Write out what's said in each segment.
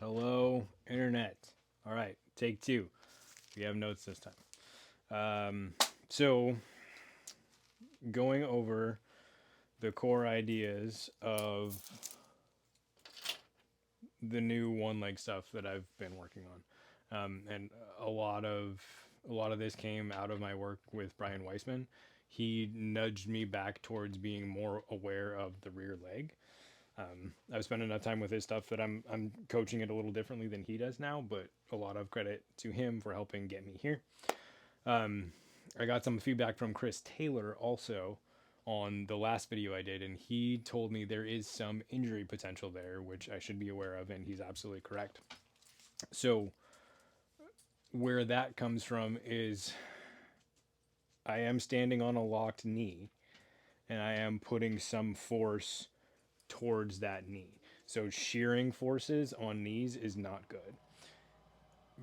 Hello, internet. All right, take two. We have notes this time. So, going over the core ideas of the new one leg stuff that I've been working on, and a lot of this came out of my work with Brian Weissman. He nudged me back towards being more aware of the rear leg. I've spent enough time with his stuff that I'm coaching it a little differently than he does now, but a lot of credit to him for helping get me here. Um, I got some feedback from Chris Taylor also on the last video I did, and he told me there is some injury potential there, which I should be aware of, and he's absolutely correct. So, where that comes from is I am standing on a locked knee, and I am putting some force towards that knee. So, shearing forces on knees is not good.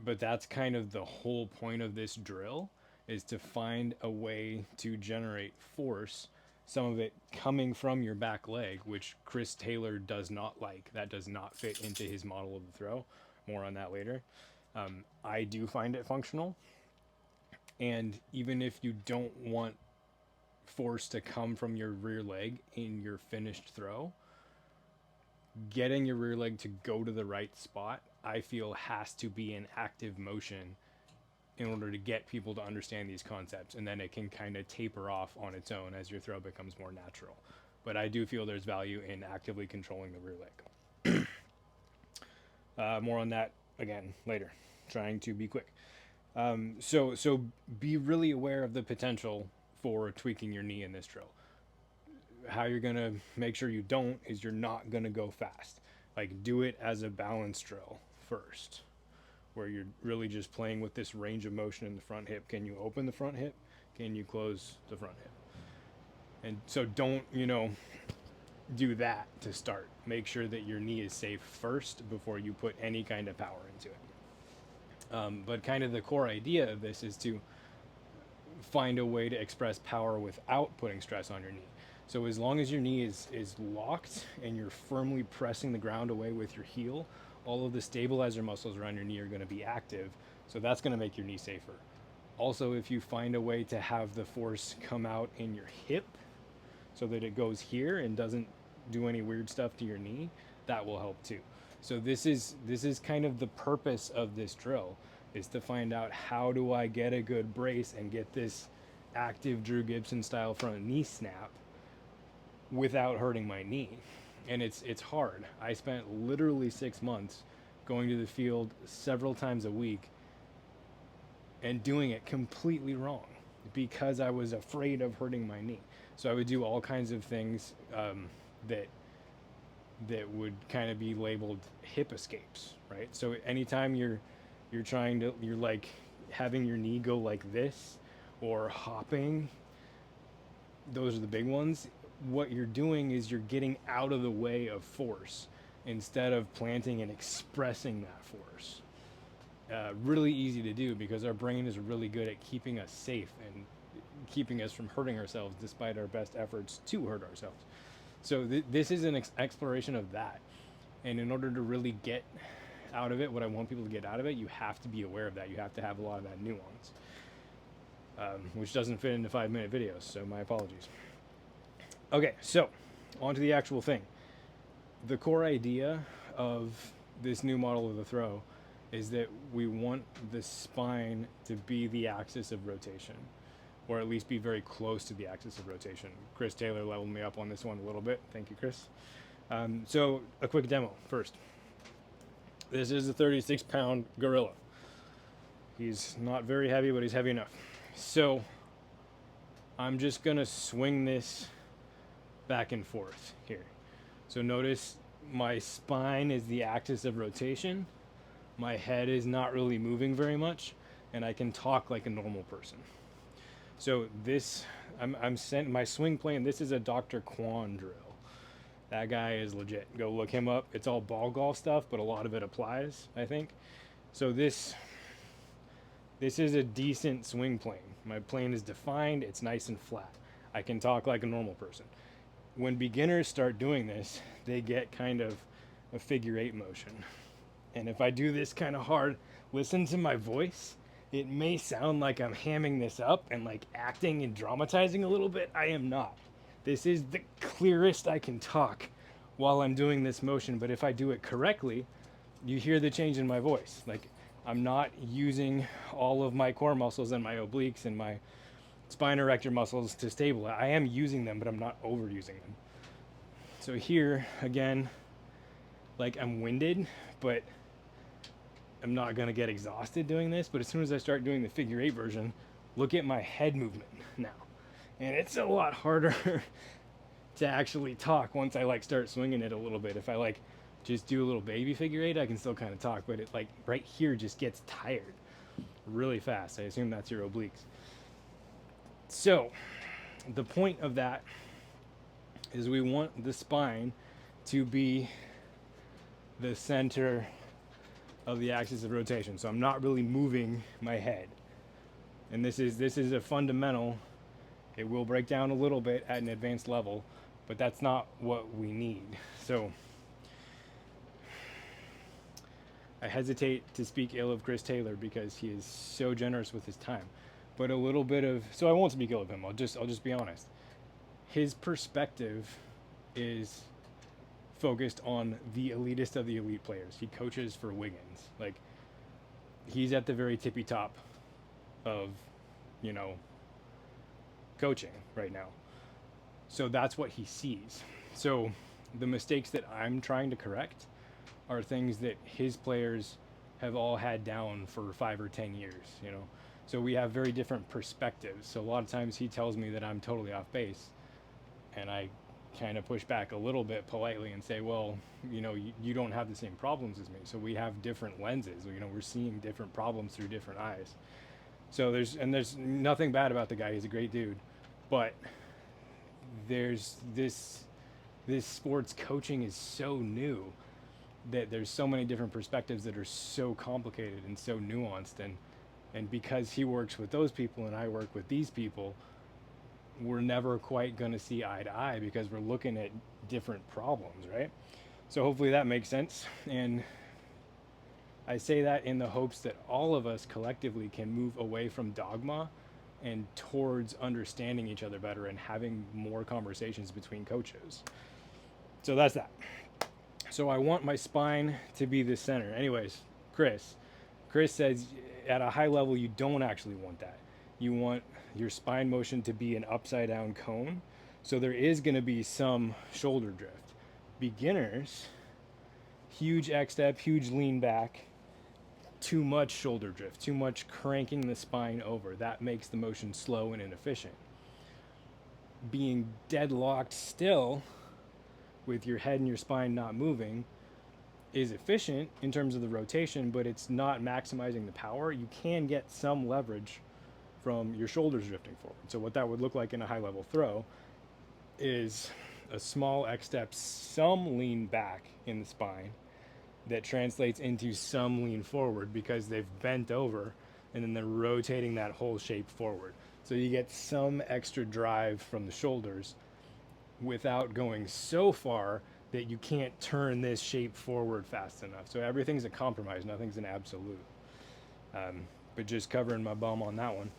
But that's kind of the whole point of this drill is to find a way to generate force, some of it coming from your back leg, which Chris Taylor does not like. That does not fit into his model of the throw. More on that later. I do find it functional, and even if you don't want force to come from your rear leg in your finished throw, getting your rear leg to go to the right spot, I feel, has to be an active motion in order to get people to understand these concepts, and then it can kind of taper off on its own as your throw becomes more natural. But I do feel there's value in actively controlling the rear leg. More on that again later. Trying to be quick. So be really aware of the potential for tweaking your knee in this drill. How you're gonna make sure you don't is you're not gonna go fast. Like, do it as a balance drill first, where you're really just playing with this range of motion in the front hip. Can you open the front hip? Can you close the front hip? And so don't, do that to start. Make sure that your knee is safe first before you put any kind of power into it. But kind of the core idea of this is to find a way to express power without putting stress on your knee. So as long as your knee is locked and you're firmly pressing the ground away with your heel, all of the stabilizer muscles around your knee are going to be active. So that's going to make your knee safer. Also, if you find a way to have the force come out in your hip so that it goes here and doesn't do any weird stuff to your knee, that will help too. So this is kind of the purpose of this drill, is to find out how do I get a good brace and get this active Drew Gibson style front knee snap without hurting my knee. And it's hard. I spent literally 6 months going to the field several times a week and doing it completely wrong because I was afraid of hurting my knee. So I would do all kinds of things that would kind of be labeled hip escapes, right? So anytime you're like having your knee go like this or hopping, those are the big ones. What you're doing is you're getting out of the way of force instead of planting and expressing that force. Really easy to do because our brain is really good at keeping us safe and keeping us from hurting ourselves despite our best efforts to hurt ourselves. So this is an exploration of that. And in order to really get out of it, what I want people to get out of it, you have to be aware of that. You have to have a lot of that nuance, which doesn't fit into 5-minute videos, so my apologies. Okay, so on to the actual thing. The core idea of this new model of the throw is that we want the spine to be the axis of rotation, or at least be very close to the axis of rotation. Chris Taylor leveled me up on this one a little bit. Thank you, Chris. So a quick demo first. This is a 36-pound gorilla. He's not very heavy, but he's heavy enough. So I'm just gonna swing this back and forth here. So notice my spine is the axis of rotation. My head is not really moving very much, and I can talk like a normal person. So this, I'm sent my swing plane. This is a Dr. Kwan drill. That guy is legit. Go look him up. It's all ball golf stuff, but a lot of it applies, I think. So this is a decent swing plane. My plane is defined. It's nice and flat. I can talk like a normal person. When beginners start doing this, they get kind of a figure 8 motion. And if I do this kind of hard, listen to my voice. It may sound like I'm hamming this up and like acting and dramatizing a little bit. I am not. This is the clearest I can talk while I'm doing this motion, but if I do it correctly, you hear the change in my voice. Like, I'm not using all of my core muscles and my obliques and my spine erector muscles to stabilize. I am using them, but I'm not overusing them. So here, again, like I'm winded, but I'm not gonna get exhausted doing this. But as soon as I start doing the figure eight version, look at my head movement now. And it's a lot harder to actually talk once I like start swinging it a little bit. If I like just do a little baby figure eight, I can still kind of talk, but it like right here just gets tired really fast. I assume that's your obliques. So the point of that is we want the spine to be the center of the axis of rotation. So I'm not really moving my head. And this is a fundamental. It will break down a little bit at an advanced level, but that's not what we need. So I hesitate to speak ill of Chris Taylor because he is so generous with his time. But a little bit of, so I won't speak ill of him. I'll just be honest. His perspective is focused on the elitist of the elite players. He coaches for Wiggins. Like, he's at the very tippy top of, you know, coaching right now. So that's what he sees. So the mistakes that I'm trying to correct are things that his players have all had down for 5 or 10 years, you know. So we have very different perspectives. So a lot of times he tells me that I'm totally off base, and I kind of push back a little bit politely and say, well, you know, you don't have the same problems as me. So we have different lenses. You know, we're seeing different problems through different eyes. So there's nothing bad about the guy. He's a great dude, but there's this sports coaching is so new that there's so many different perspectives that are so complicated and so nuanced, and because he works with those people and I work with these people, we're never quite going to see eye to eye because we're looking at different problems, right? So hopefully that makes sense. And I say that in the hopes that all of us collectively can move away from dogma and towards understanding each other better and having more conversations between coaches. So that's that. So I want my spine to be the center. Anyways, Chris says at a high level, you don't actually want that. You want your spine motion to be an upside down cone. So there is going to be some shoulder drift. Beginners, huge X step, huge lean back, too much shoulder drift, too much cranking the spine over. That makes the motion slow and inefficient. Being deadlocked still with your head and your spine not moving is efficient in terms of the rotation, but it's not maximizing the power. You can get some leverage from your shoulders drifting forward. So what that would look like in a high level throw is a small X step, some lean back in the spine that translates into some lean forward because they've bent over and then they're rotating that whole shape forward. So you get some extra drive from the shoulders without going so far that you can't turn this shape forward fast enough. So everything's a compromise, nothing's an absolute. But just covering my bum on that one.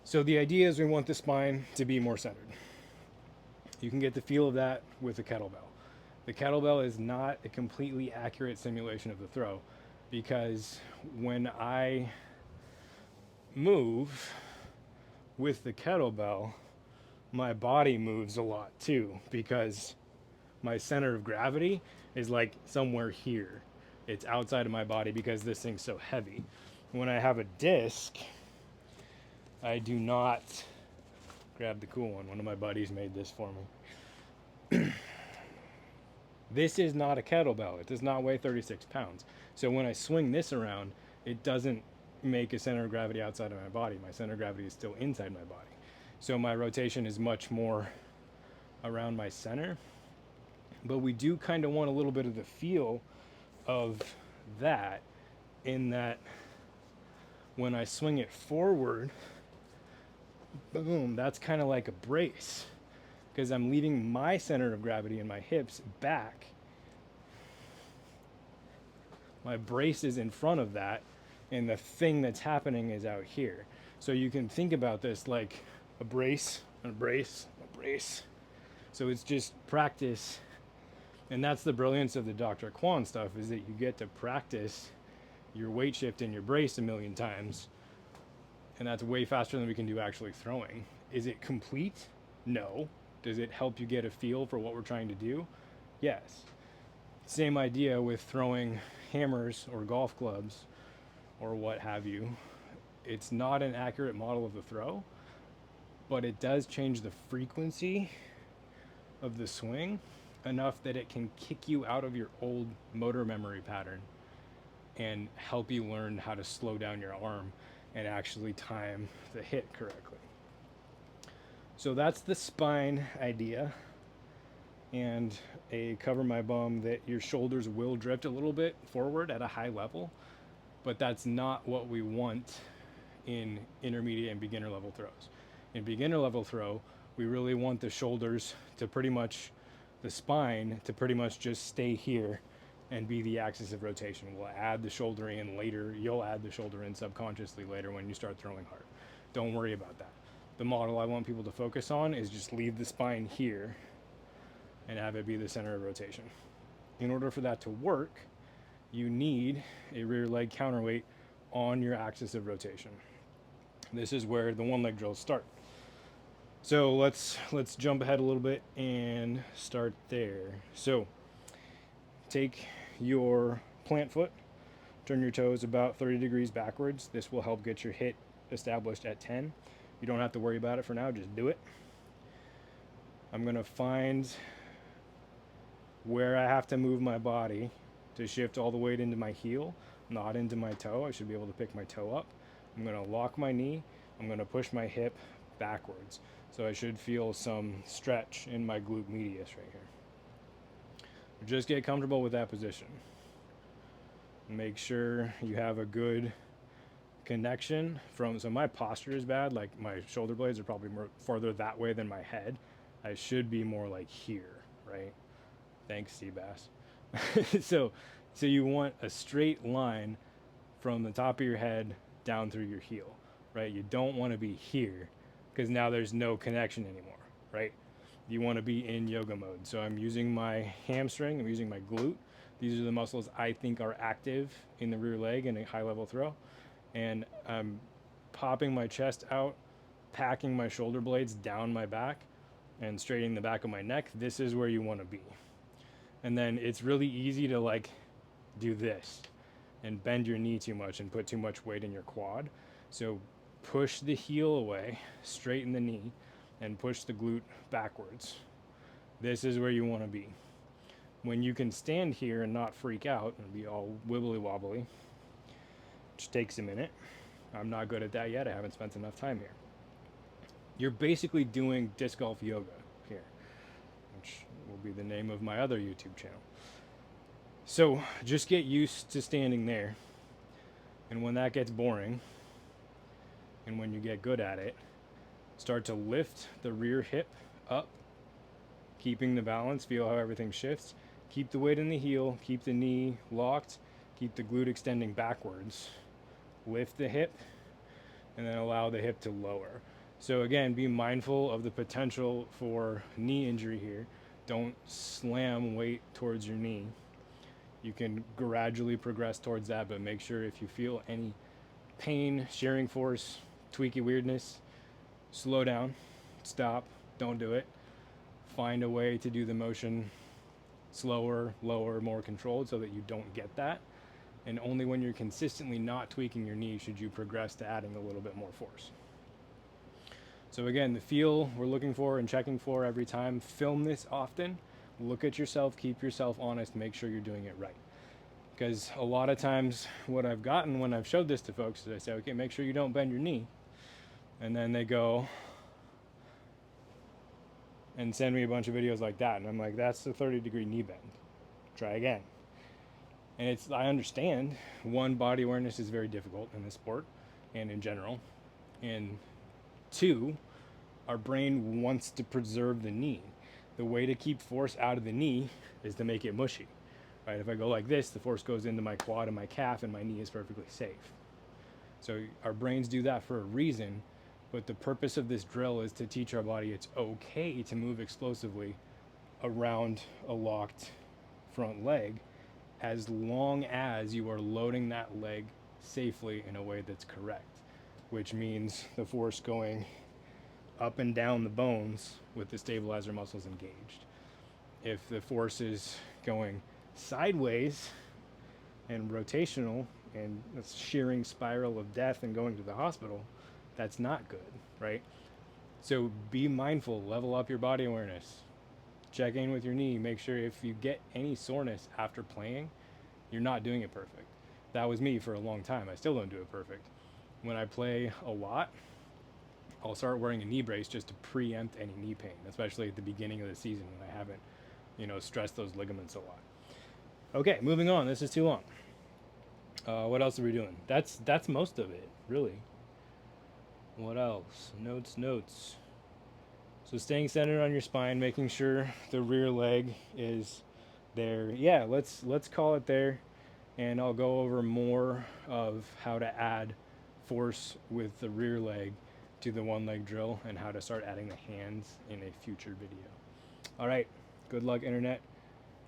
So the idea is we want the spine to be more centered. You can get the feel of that with a kettlebell. The kettlebell is not a completely accurate simulation of the throw because when I move with the kettlebell, my body moves a lot too because my center of gravity is like somewhere here. It's outside of my body because this thing's so heavy. When I have a disc, I do not grab the cool one. One of my buddies made this for me. This is not a kettlebell. It does not weigh 36 pounds. So when I swing this around, it doesn't make a center of gravity outside of my body. My center of gravity is still inside my body. So my rotation is much more around my center. But we do kind of want a little bit of the feel of that in that when I swing it forward, boom, that's kind of like a brace because I'm leaving my center of gravity in my hips back My brace is in front of that, and the thing that's happening is out here. So you can think about this like a brace, a brace, a brace. So it's just practice. And that's the brilliance of the Dr. Kwan stuff, is that you get to practice your weight shift and your brace a million times. And that's way faster than we can do actually throwing. Is it complete? No. Does it help you get a feel for what we're trying to do? Yes. Same idea with throwing hammers or golf clubs or what have you. It's not an accurate model of the throw, but it does change the frequency of the swing enough that it can kick you out of your old motor memory pattern and help you learn how to slow down your arm and actually time the hit correctly. So that's the spine idea, and a cover my bum that your shoulders will drift a little bit forward at a high level, but that's not what we want in intermediate and beginner level throws. In beginner level throw, we really want the shoulders to pretty much, the spine to pretty much just stay here and be the axis of rotation. We'll add the shoulder in later. You'll add the shoulder in subconsciously later when you start throwing hard. Don't worry about that. The model I want people to focus on is just leave the spine here and have it be the center of rotation. In order for that to work, you need a rear leg counterweight on your axis of rotation. This is where the one leg drills start. So let's jump ahead a little bit and start there. So take your plant foot, turn your toes about 30 degrees backwards. This will help get your hit established at 10. You don't have to worry about it for now, just do it. I'm gonna find where I have to move my body to shift all the weight into my heel, not into my toe. I should be able to pick my toe up. I'm gonna lock my knee. I'm gonna push my hip backwards. So I should feel some stretch in my glute medius right here. Just get comfortable with that position. Make sure you have a good connection from, so my posture is bad, like my shoulder blades are probably more farther that way than my head. I should be more like here, right? Thanks, Seabass. so you want a straight line from the top of your head down through your heel, right? You don't want to be here because now there's no connection anymore, right? You want to be in yoga mode. So I'm using my hamstring, I'm using my glute. These are the muscles I think are active in the rear leg in a high level throw. And I'm popping my chest out, packing my shoulder blades down my back and straightening the back of my neck. This is where you want to be. And then it's really easy to like do this and bend your knee too much and put too much weight in your quad. So push the heel away, straighten the knee, and push the glute backwards. This is where you want to be. When you can stand here and not freak out and be all wibbly wobbly, which takes a minute. I'm not good at that yet. I haven't spent enough time here. You're basically doing disc golf yoga here, which will be the name of my other YouTube channel. So just get used to standing there. And when that gets boring, and when you get good at it, start to lift the rear hip up, keeping the balance, feel how everything shifts. Keep the weight in the heel, keep the knee locked, keep the glute extending backwards. Lift the hip, and then allow the hip to lower. So again, be mindful of the potential for knee injury here. Don't slam weight towards your knee. You can gradually progress towards that, but make sure if you feel any pain, shearing force, tweaky weirdness, slow down, stop, don't do it. Find a way to do the motion slower, lower, more controlled so that you don't get that. And only when you're consistently not tweaking your knee should you progress to adding a little bit more force. So again, the feel we're looking for and checking for every time. Film this often. Look at yourself, keep yourself honest, make sure you're doing it right. Because a lot of times what I've gotten when I've showed this to folks is I say, okay, make sure you don't bend your knee. And then they go and send me a bunch of videos like that. And I'm like, that's the 30-degree knee bend. Try again. And I understand, one, body awareness is very difficult in this sport and in general. And two, our brain wants to preserve the knee. The way to keep force out of the knee is to make it mushy, right? If I go like this, the force goes into my quad and my calf, and my knee is perfectly safe. So our brains do that for a reason, but the purpose of this drill is to teach our body it's okay to move explosively around a locked front leg, as long as you are loading that leg safely in a way that's correct, which means the force going up and down the bones with the stabilizer muscles engaged. If the force is going sideways and rotational and a shearing spiral of death and going to the hospital, that's not good, right? So be mindful, level up your body awareness, check in with your knee, make sure if you get any soreness after playing, you're not doing it perfect. That was me for a long time. I still don't do it perfect. When I play a lot, I'll start wearing a knee brace just to preempt any knee pain, especially at the beginning of the season when I haven't, stressed those ligaments a lot. Okay, moving on. This is too long. What else are we doing? That's most of it, really. What else? Notes. So staying centered on your spine, making sure the rear leg is there. Yeah, let's call it there, and I'll go over more of how to add force with the rear leg to the one leg drill and how to start adding the hands in a future video. All right, good luck, internet.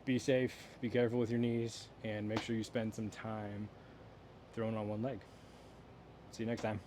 Be safe, be careful with your knees, and make sure you spend some time throwing on one leg. See you next time.